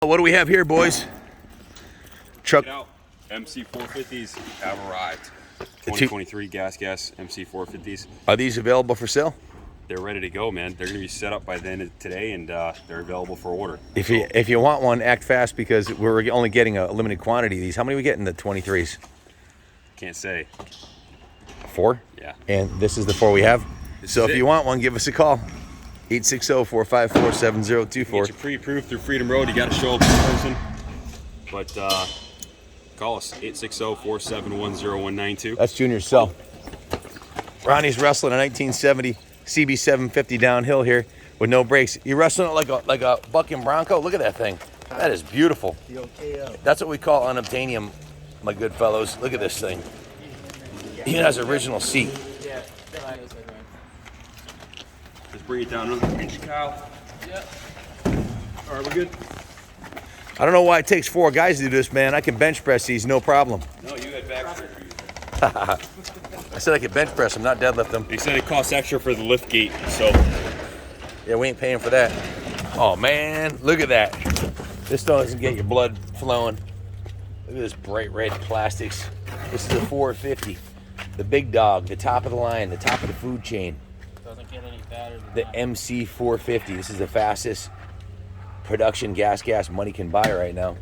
What do we have here, boys? Truck. MC450s have arrived. 2023 GasGas MC450s. Are these available for sale? They're ready to go, man. They're going to be set up by the end of today, and they're available for order. If you want one, act fast because we're only getting a limited quantity of these. How many we get in the 23s? Can't say. 4? Yeah. And this is the 4 we have. So if you want one, give us a call. 860-454-7024. Get you pre-approved through Freedom Road. You got to show up in person. But call us 860-471-0192. That's Junior's cell. Ronnie's wrestling a 1970 CB750 downhill here with no brakes. You're wrestling it like a bucking bronco. Look at that thing. That is beautiful. That's what we call unobtainium, my good fellows. Look at this thing. He has original seat. Let's bring it down another inch, Kyle. Yep. All right, we're good. I don't know why it takes 4 guys to do this, man. I can bench press these, no problem. No, you had back surgery. I said I could bench press them, not deadlift them. They said it costs extra for the lift gate, so. Yeah, we ain't paying for that. Oh, man, look at that. This doesn't get your blood flowing. Look at this bright red plastics. This is a 450. The big dog, the top of the line, the top of the food chain. Doesn't get any fatter than The that. MC450. This is the fastest production gas money can buy right now.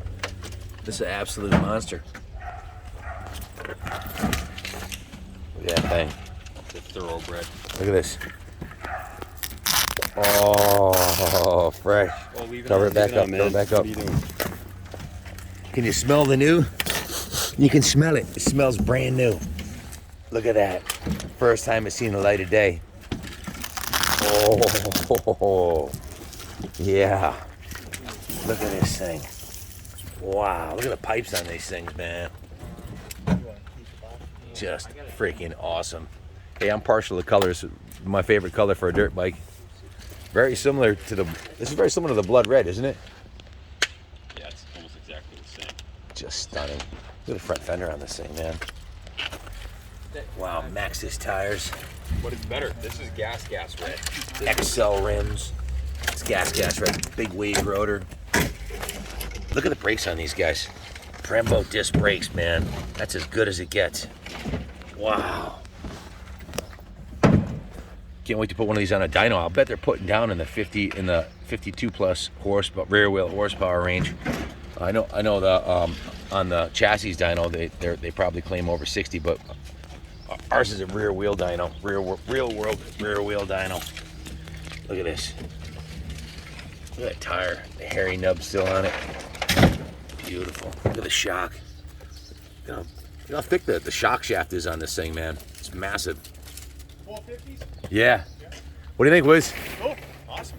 This is an absolute monster. Look at that thing. It's a thoroughbred. Look at this. Oh, fresh. Oh, leave it Cover on, it back leave it up, on, cover it man. back up. What are you doing? Can you smell the new? You can smell it. It smells brand new. Look at that. First time it's seen the light of day. Oh, yeah. Look at this thing. Wow, look at the pipes on these things, man. Just freaking awesome. Hey, I'm partial to colors. My favorite color for a dirt bike. Very similar to this is very similar to the blood red, isn't it? Yeah, it's almost exactly the same. Just stunning. Look at the front fender on this thing, man. Wow, Maxxis tires. But it's better. This is GasGas red. XL rims. It's GasGas red. Big wave rotor. Look at the brakes on these guys. Brembo disc brakes, man. That's as good as it gets. Wow. Can't wait to put one of these on a dyno. I'll bet they're putting down in the 52 plus horsepower, rear wheel horsepower range. I know the on the chassis dyno they probably claim over 60, but ours is a rear wheel dyno, real world rear wheel dyno. Look at this. Look at that tire, the hairy nub still on it. Beautiful. Look at the shock. Look how thick the shock shaft is on this thing, man. It's massive. 450s? Yeah. What do you think, Wiz? Oh, awesome.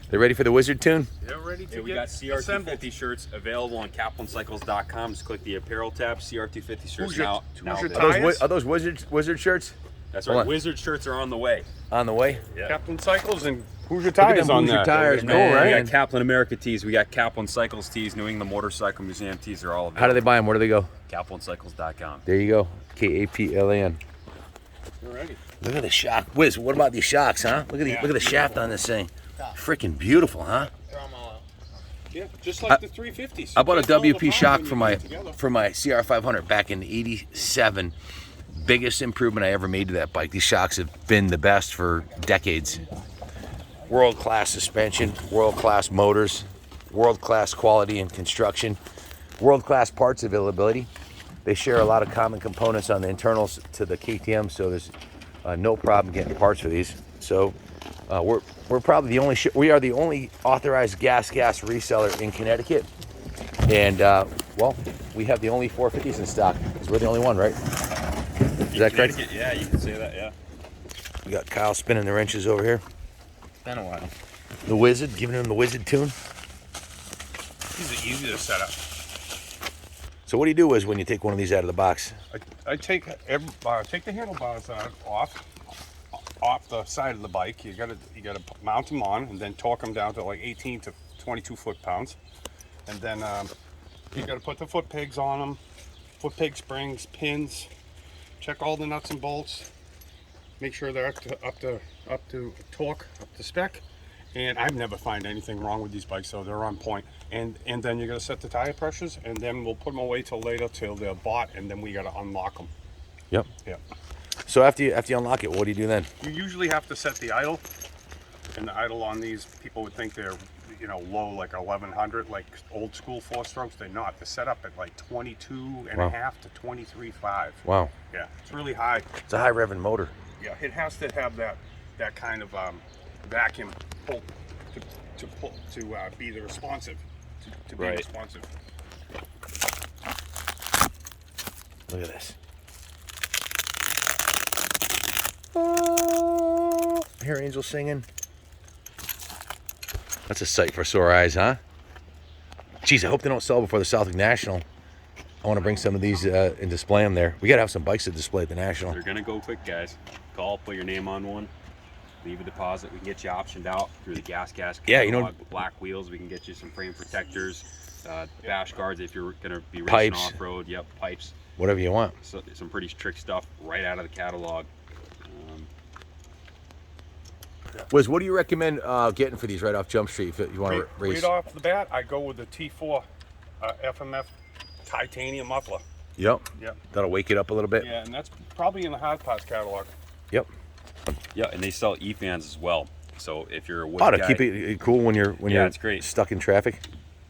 They ready for the wizard tune? They're ready to Yeah, we get got assembled. CR250 shirts available on CaplinCycles.com. Just click the apparel tab. CR250 shirts Who's your- now. who's your available. tie? Are those wizard shirts? That's Hold right. on. Wizard shirts are on the way. On the way? Yeah. Captain Cycles and Hoosier Look at Tires them on Hoosier that. tires, Cool, man. right? We got Kaplan America tees. We got Kaplan Cycles tees. New England Motorcycle Museum tees. They're all available. How do they buy them? Where do they go? CaplinCycles.com. There you go. KAPLAN. Alrighty. Look at the shock. Wiz, what about these shocks, huh? Look at the shaft on this thing. Freaking beautiful, huh? Yeah, just like the 350s. I bought a Can't tell the WP shock power for when my you get it together. CR500 back in '87. Biggest improvement I ever made to that bike. These shocks have been the best for decades. World-class suspension, world-class motors, world-class quality and construction, world-class parts availability. They share a lot of common components on the internals to the KTM, so there's no problem getting parts for these. So we're probably the only we are the only authorized GasGas reseller in Connecticut, and well, we have the only 450s in stock because we're the only one, right? Is that correct? Yeah, you can say that. Yeah. We got Kyle spinning the wrenches over here. Been a while. The wizard, giving him the wizard tune. These are easy to set up. So what do you do is when you take one of these out of the box? I take the handlebars off the side of the bike. You gotta mount them on and then torque them down to like 18 to 22 foot-pounds, and then you gotta put the foot pegs on them, foot peg springs, pins. Check all the nuts and bolts. Make sure they're up to torque, up to spec, And I've never find anything wrong with these bikes, so they're on point. And then you got to set the tire pressures, and then we'll put them away till later, till they're bought, and then we got to unlock them. Yep. Yep. So after you unlock it, what do you do then? You usually have to set the idle, and the idle on these, people would think they're, you know, low, like 1100, like old school 4-strokes. They're not. They're set up at like 22 and Wow. a half to 23.5. Wow. Yeah, it's really high. It's a high revving motor. Yeah, it has to have that kind of vacuum pull to be the responsive, to be Right. responsive. Look at this. Hear Angel singing. That's a sight for sore eyes, huh? Geez, I hope they don't sell before the Southwick National. I want to bring some of these and display them there. We got to have some bikes to display at the National. They're gonna go quick, guys. Call, put your name on one, leave a deposit. We can get you optioned out through the GasGas. Yeah, you know- catalog. Black wheels. We can get you some frame protectors, bash guards if you're gonna be racing Pipes. off road. Yep, pipes. Whatever you want. So, some pretty trick stuff right out of the catalog. Wiz, what do you recommend getting for these right off Jump Street if you want to race? Right off the bat, I go with the T4 FMF titanium muffler. Yep. Yep. That'll wake it up a little bit. Yeah, and that's probably in the hard parts catalog. Yep. Yeah, and they sell E-fans as well. So if you're a wood Oh, to guy, keep it cool when you're it's great. stuck in traffic.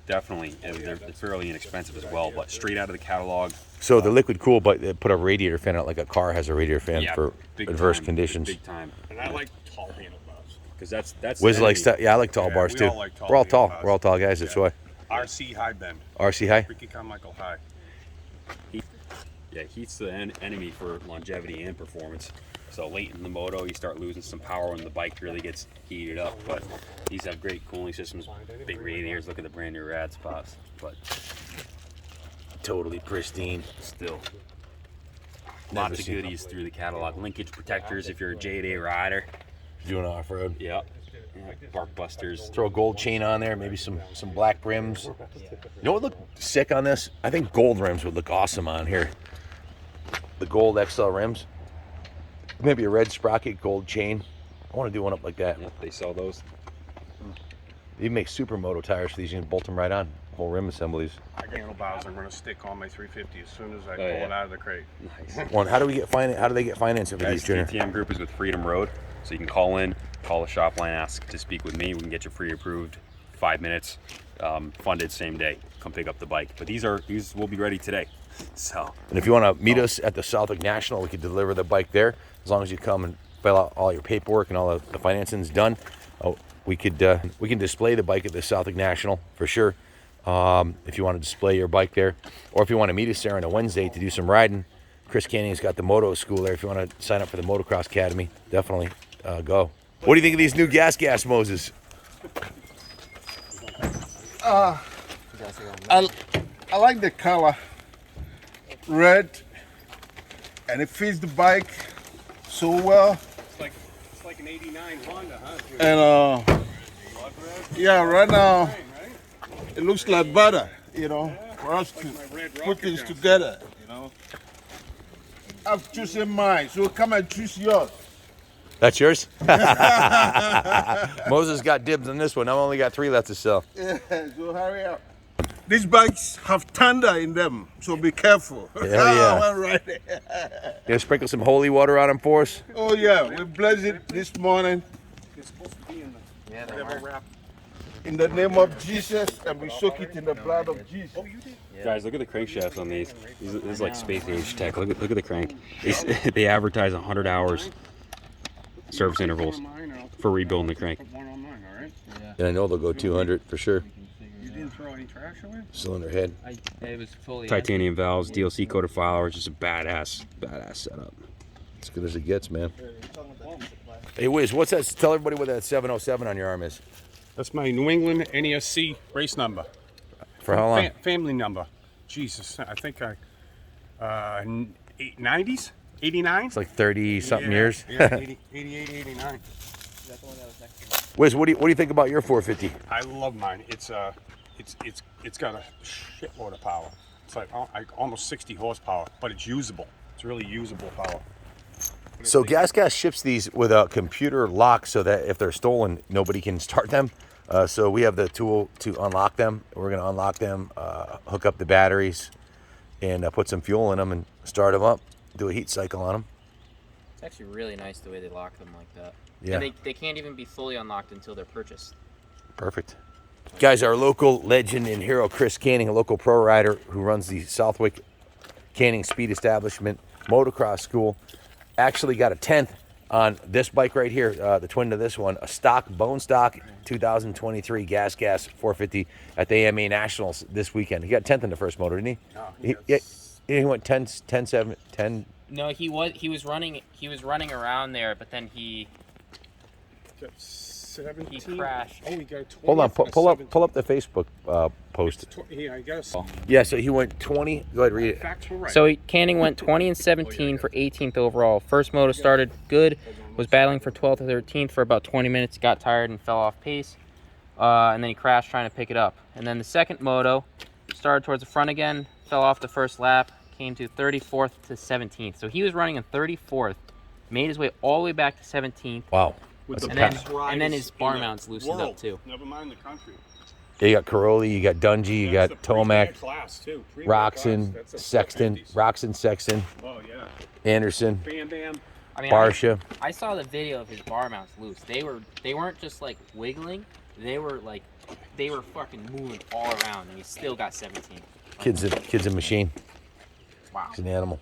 definitely, and they're fairly inexpensive as well. But straight out of the catalog. So the liquid cool, but they put a radiator fan out like a car has a radiator fan Yeah, for big adverse time, conditions. Big time. And I like tall handlebars. Because that's Wiz the likes enemy. that. Yeah, I like tall Yeah, bars we too. all like tall We're all tall. bars. We're all tall guys. That's why. RC high bend. RC high. Ricky Carmichael high. Yeah, heat's the enemy for longevity and performance. So late in the moto, you start losing some power when the bike really gets heated up. But these have great cooling systems, big radiators. Look at the brand new rad spots. But Totally pristine. still, Never lots of seen goodies through the catalog. Linkage protectors if you're a J-Day rider. Doing off road. Yeah. Bark busters. Throw a gold chain on there, maybe some black rims. You know what would look sick on this? I think gold rims would look awesome on here. The gold XL rims. Maybe a red sprocket, gold chain. I want to do one up like that. Yeah, they sell those. You make supermoto tires for these. You can bolt them right on. Whole rim assemblies. I got handlebars I'm going to stick on my 350 as soon as I pull yeah. it out of the crate. Nice. One. How do we get finance? How do they get financing for these, Guys, Junior? KTM Group is with Freedom Road, so you can call in, call the shop line, ask to speak with me. We can get you pre-approved, 5 minutes, funded same day. Come pick up the bike. But these will be ready today. So And if you want to meet us at the Southwick National, we can deliver the bike there. As long as you come and fill out all your paperwork and all the financing's done, we can display the bike at the Southwick National for sure. If you want to display your bike there, or if you want to meet us there on a Wednesday to do some riding, Chris Canning's got the moto school there. If you want to sign up for the Motocross Academy, definitely go. What do you think of these new GasGas Moses? I like the color, red, and it fits the bike so well. It's like an 89 Honda, huh? And yeah, right now it looks like butter, you know, for us to my red put rocket things jumper. together, you know. I've chosen mine, so come and choose yours. That's yours? Moses got dibs on this one. I've only got 3 left to sell. Yeah, so hurry up. These bikes have thunder in them, so be careful. yeah. One right there. You gonna sprinkle some holy water on them for us? Oh yeah, we bless it this morning It's supposed to be in the whatever wrap. in the name of Jesus, and we soak it in the blood of Jesus. Oh, you did? guys, look at the crankshafts on these. This is like space age tech. Look at the crank. They advertise 100 hours service intervals Mine, or I'll for rebuilding the crank. put one on mine, all right? And I know they'll go 200 for sure. You didn't throw any trash away? Cylinder head. It was fully Titanium valves, DLC coated filers, just a badass setup. As good as it gets, man. Hey, Wiz, what's that? Tell everybody what that 707 on your arm is. That's my New England NESC race number. For how long? Family number. Jesus, I think 90s? 89? It's like 30-something years. Yeah, 88, 89. Wiz, what do you think about your 450? I love mine. It's got a shitload of power. It's like almost 60 horsepower, but it's usable. It's really usable power. So GasGas ships these with a computer lock so that if they're stolen, nobody can start them. So we have the tool to unlock them. We're going to unlock them, hook up the batteries, and put some fuel in them and start them up. Do a heat cycle on them. It's actually really nice the way they lock them like that. Yeah. And they can't even be fully unlocked until they're purchased. Perfect. Guys, our local legend and hero, Chris Canning, a local pro rider who runs the Southwick Canning Speed Establishment Motocross School, actually got a 10th on this bike right here, the twin to this one, a stock, bone stock 2023 GasGas 450 at the AMA Nationals this weekend. He got 10th in the first motor, didn't he? No, He went 10, 10, 7, 10. No, he was running around there, but then he 17. crashed. Oh, he got a 20. Hold on, pull up the Facebook post. Yeah, he got a. Yeah, so he went 20. Go ahead, read it. Facts were right. So Canning went 20 and 17 for 18th overall. First moto started good, was battling for 12th or 13th for about 20 minutes, got tired and fell off pace, and then he crashed trying to pick it up. And then the second moto started towards the front again, fell off the first lap, came to 34th to 17th. So he was running in 34th, made his way all the way back to 17th. Wow. And then his bar mounts loosened up too. Never mind the country. Yeah, you got Caroli, you got Dungy, you got Tomac, Class too. Roxon, Sexton, Sexton, Oh yeah. Anderson, Bam Bam. I mean, Barsha. I saw the video of his bar mounts loose. They weren't just like wiggling. They were fucking moving all around, and he still got 17. Kid's a machine. Wow. He's an animal.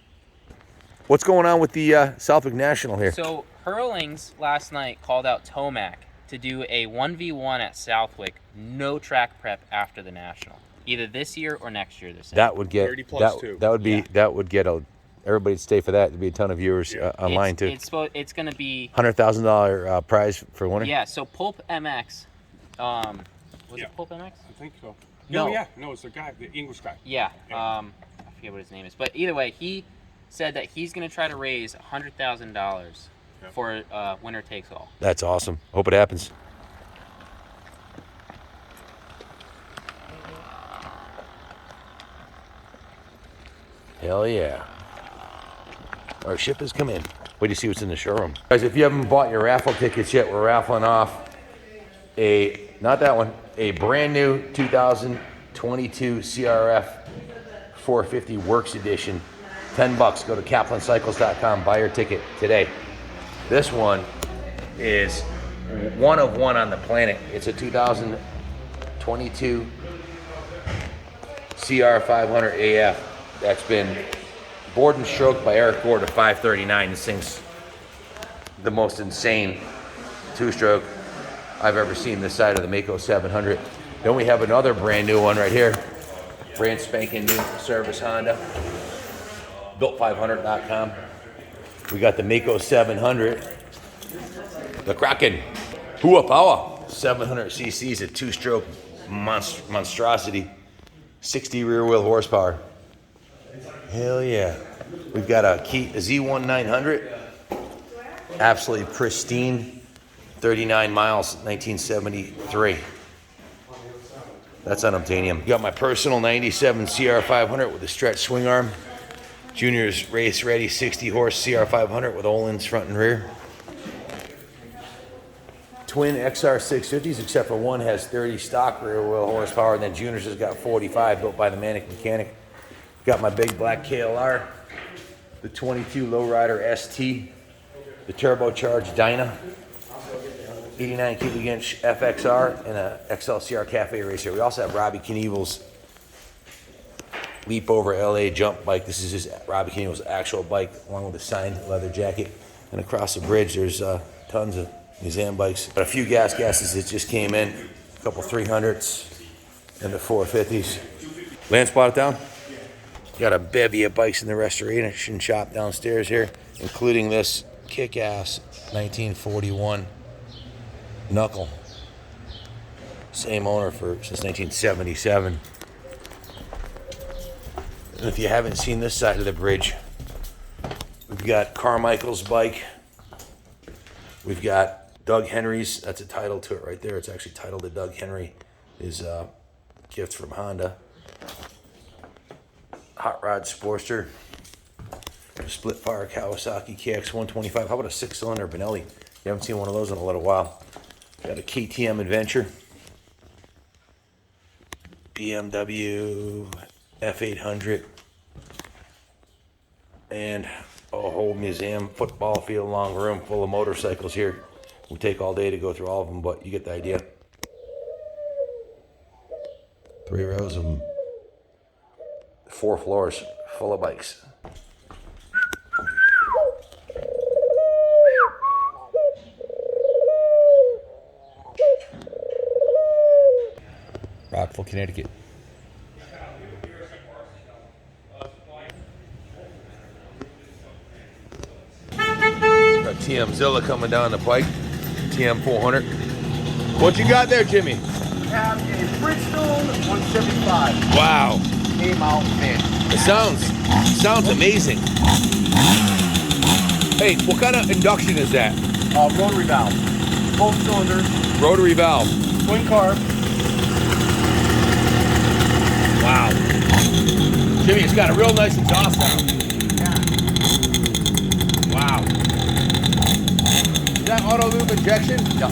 What's going on with the Southwick National here? So Hurlings last night called out Tomac to do a 1v1 at Southwick, no track prep after the National, either this year or next year. That would get 30 plus two. that would be Yeah. that would get everybody'd stay for that. There'd be a ton of viewers online too. It's gonna be $100,000 prize for winner. yeah. So Pulp MX, was Yeah. it Pulp MX? I think so. No. No, yeah, no, it's the guy, the English guy. Yeah. I forget what his name is, but either way, he said that he's gonna try to raise $100,000 for winner takes all. That's awesome. Hope it happens. Hell yeah. Our ship has come in. Wait to see what's in the showroom. Guys, if you haven't bought your raffle tickets yet, we're raffling off not that one, a brand new 2022 CRF 450 Works Edition. $10. Go to kaplancycles.com, buy your ticket today. This one is one of one on the planet. It's a 2022 CR500AF that's been bored and stroked by Eric Gore to 539. This thing's the most insane two-stroke I've ever seen this side of the Mako 700. Then we have another brand new one right here. Brand spanking new service Honda. Built500.com. We got the Mako 700. The Kraken. Hua Power. 700 cc's, a two-stroke monstrosity. 60 rear wheel horsepower. Hell yeah. We've got a Z1900. Absolutely pristine. 39 miles, 1973. That's unobtainium. Got my personal 97 CR500 with a stretch swing arm. Junior's race ready 60 horse CR500 with Olin's front and rear. Twin XR650s, except for one has 30 stock rear wheel horsepower, and then Junior's has got 45, built by the Manic Mechanic. Got my big black KLR, the 22 Lowrider ST, the turbocharged Dyna, 89 cubic inch FXR, and a XLCR Cafe Racer. We also have Robbie Knievel's Leap Over LA jump bike. This is Robbie Knievel's actual bike, along with a signed leather jacket. And across the bridge, there's tons of museum bikes. But a few GasGases that just came in, a couple 300s and the 450s. Land spot it down. Got a bevy of bikes in the restoration shop downstairs here, including this kick-ass 1941 Knuckle. Same owner since 1977. And if you haven't seen this side of the bridge, we've got Carmichael's bike. We've got Doug Henry's. That's a title to it right there. It's actually titled to Doug Henry. His gift from Honda. Hot Rod Sportster. Split fire Kawasaki KX125. How about a 6-cylinder Benelli? You haven't seen one of those in a little while. Got a KTM Adventure. BMW F800. And a whole museum football field long room full of motorcycles here. We'll take all day to go through all of them, but you get the idea. 3 rows of them. 4 floors full of bikes. Rockville, Connecticut. Got TM Zilla coming down the pike. TM400. What you got there, Jimmy? Have a Bridgestone 175. Wow. Came out, man. It sounds amazing. Hey, what kind of induction is that? Rotary valve. Both cylinders. Rotary valve. Twin carb. Wow. Jimmy, it's got a real nice exhaust sound. Yeah. Wow. Is that auto lube injection? Yeah.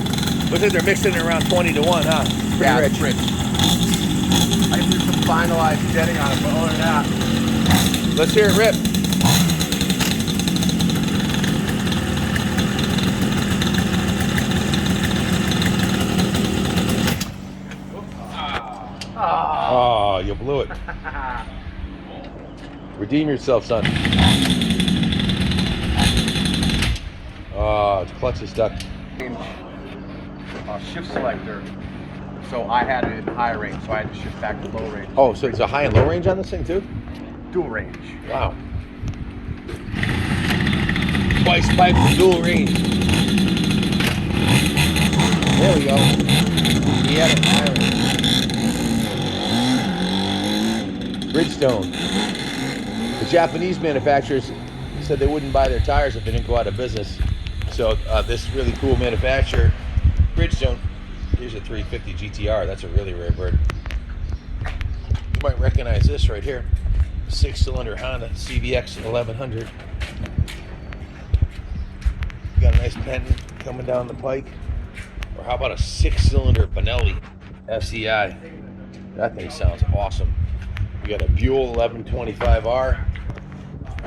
Looks like they're mixing it around 20 to 1, huh? Pretty rich. It's rich. I can do some finalized jetting on it, but other than that, Let's hear it rip. Oh, you blew it. Redeem yourself, son. Oh, its clutch is stuck. shift selector. So I had it in high range, so I had to shift back to low range. Oh, so it's a high and low range on this thing too? Dual range. Wow. Twice pipe and dual range. There we go. He had it in high range. Bridgestone. The Japanese manufacturers said they wouldn't buy their tires if they didn't go out of business. So this really cool manufacturer, Bridgestone, here's a 350 GTR. That's a really rare bird. You might recognize this right here. 6-cylinder Honda CVX 1100. Got a nice pendant coming down the pike. Or how about a 6-cylinder Benelli FCI? That thing sounds awesome. We got a Buell 1125R,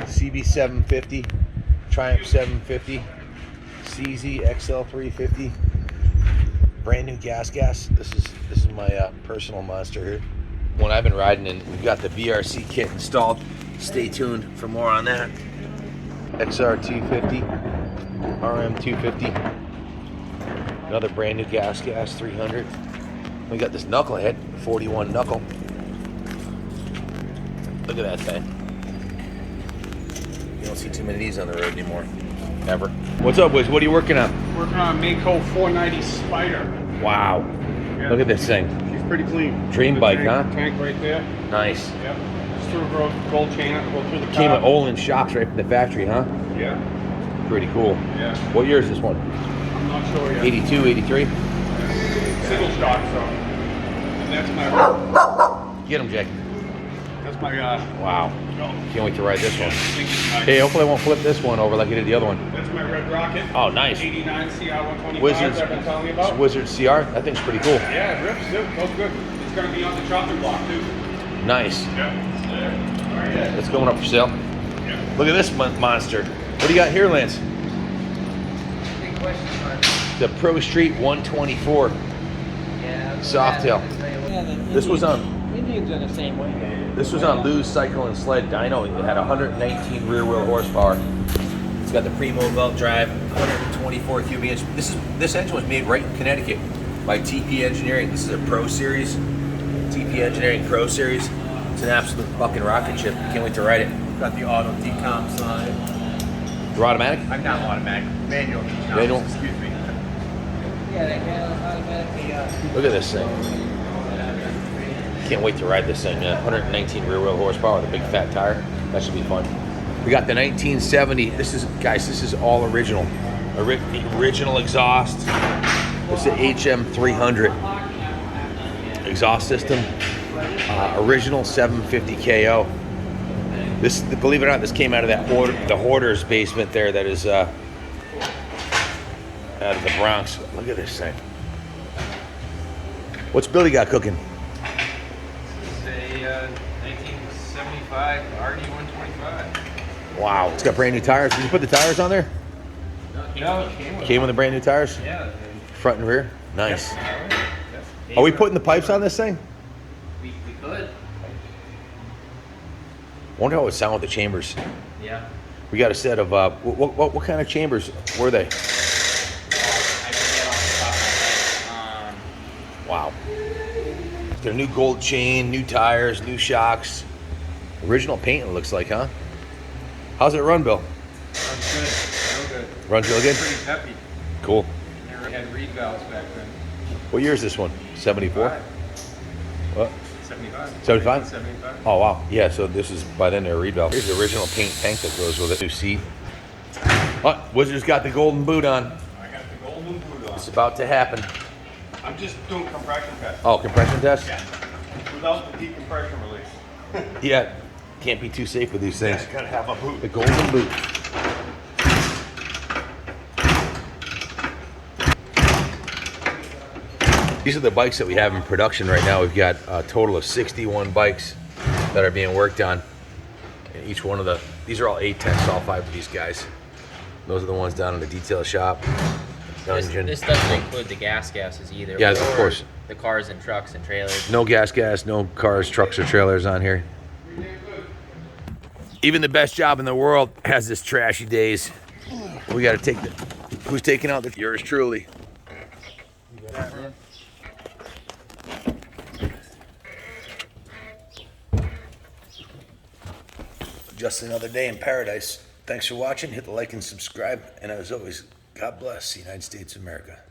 CB750, Triumph 750, CZ XL350. Brand new GasGas. This is my personal monster here. One I've been riding, and we've got the VRC kit installed. Stay tuned for more on that. XR250, RM250. Another brand new GasGas 300. We got this knucklehead, 41 knuckle. Look at that thing. You don't see too many of these on the road anymore. Ever. What's up, Wiz? What are you working on? Working on a Mako 490 Spider. Wow. Yeah. Look at this thing. She's pretty clean. Dream The bike, tank, huh? Tank right there. Nice. Yep. Just threw a gold chain up, go through the Came car. with Olin shocks right from the factory, huh? Yeah. Pretty cool. Yeah. What year is this one? I'm not sure yet. 82, 83? Single stock, so. And that's my. Get him, Jake. That's my. Wow. Can't wait to ride this one. Hey, Hey, hopefully I won't flip this one over like I did the other one. that's my Red Rocket. Oh, nice. 89 CR125 Wizards. I've been telling you It's about. Wizard CR. That thing's pretty cool. Yeah, it rips too. Goes good. It's gonna be on the chopping block too. Nice. Yeah. Alright. It's going up for sale. Yeah. Look at this monster. What do you got here, Lance? Big question mark. The Pro Street 124. Yeah. Softail. This was on. Indians are the same way. This was on Lou's Cycle and Sled dyno. It had 119 rear wheel horsepower. It's got the Primo belt drive, 124 cubic inch. This engine was made right in Connecticut by TP Engineering. This is a Pro Series, TP Engineering Pro Series. It's an absolute fucking rocket ship. Can't wait to ride it. Got the auto decomps on it. You're automatic? I'm not automatic. Manual decomps. Manual. Excuse me. Yeah, they automatically. Look at this thing. Can't wait to ride this thing, man. 119 rear wheel horsepower with a big fat tire. That should be fun. We got the 1970. This is all original. Original exhaust. It's the HM300 exhaust system. Original 750 KO. This, believe it or not, this came out of that the hoarder's basement there. That is out of the Bronx. Look at this thing. What's Billy got cooking? It's a 1975 RD125. Wow, it's got brand new tires. Did you put the tires on there? No, Came with the brand new tires? Yeah. Front and rear? Nice. Are we putting the pipes on this thing? We could. Wonder how it would sound with the chambers. Yeah. We got a set of, what kind of chambers were they? I forget off the top of my head. Wow. It's got a new gold chain, new tires, new shocks. Original paint, it looks like, huh? How's it run, Bill? Runs good, real good. Runs real good? Pretty peppy. Cool. Never had reed valves back then. What year is this one? 74? What? 75. 75? 75. Oh, wow. Yeah, so this is, by then, they're reed valve. Here's the original paint tank that goes with it. New seat. Oh, Wizard's got the golden boot on. I got the golden boot on. It's about to happen. I'm just doing compression tests. Oh, compression test? Yeah. Without the decompression release. Yeah. Can't be too safe with these things. Gotta have a boot. The golden boot. These are the bikes that we have in production right now. We've got a total of 61 bikes that are being worked on. And each one of these are all A-Techs, all 5 of these guys. Those are the ones down in the detail shop. Dungeon. This doesn't include the gases either. Yeah, of or course. The cars and trucks and trailers. No gas, no cars, trucks, or trailers on here. Even the best job in the world has its trashy days. We got to take who's taking out the yours truly. Just another day in paradise. Thanks for watching. Hit the like and subscribe. And as always, God bless the United States of America.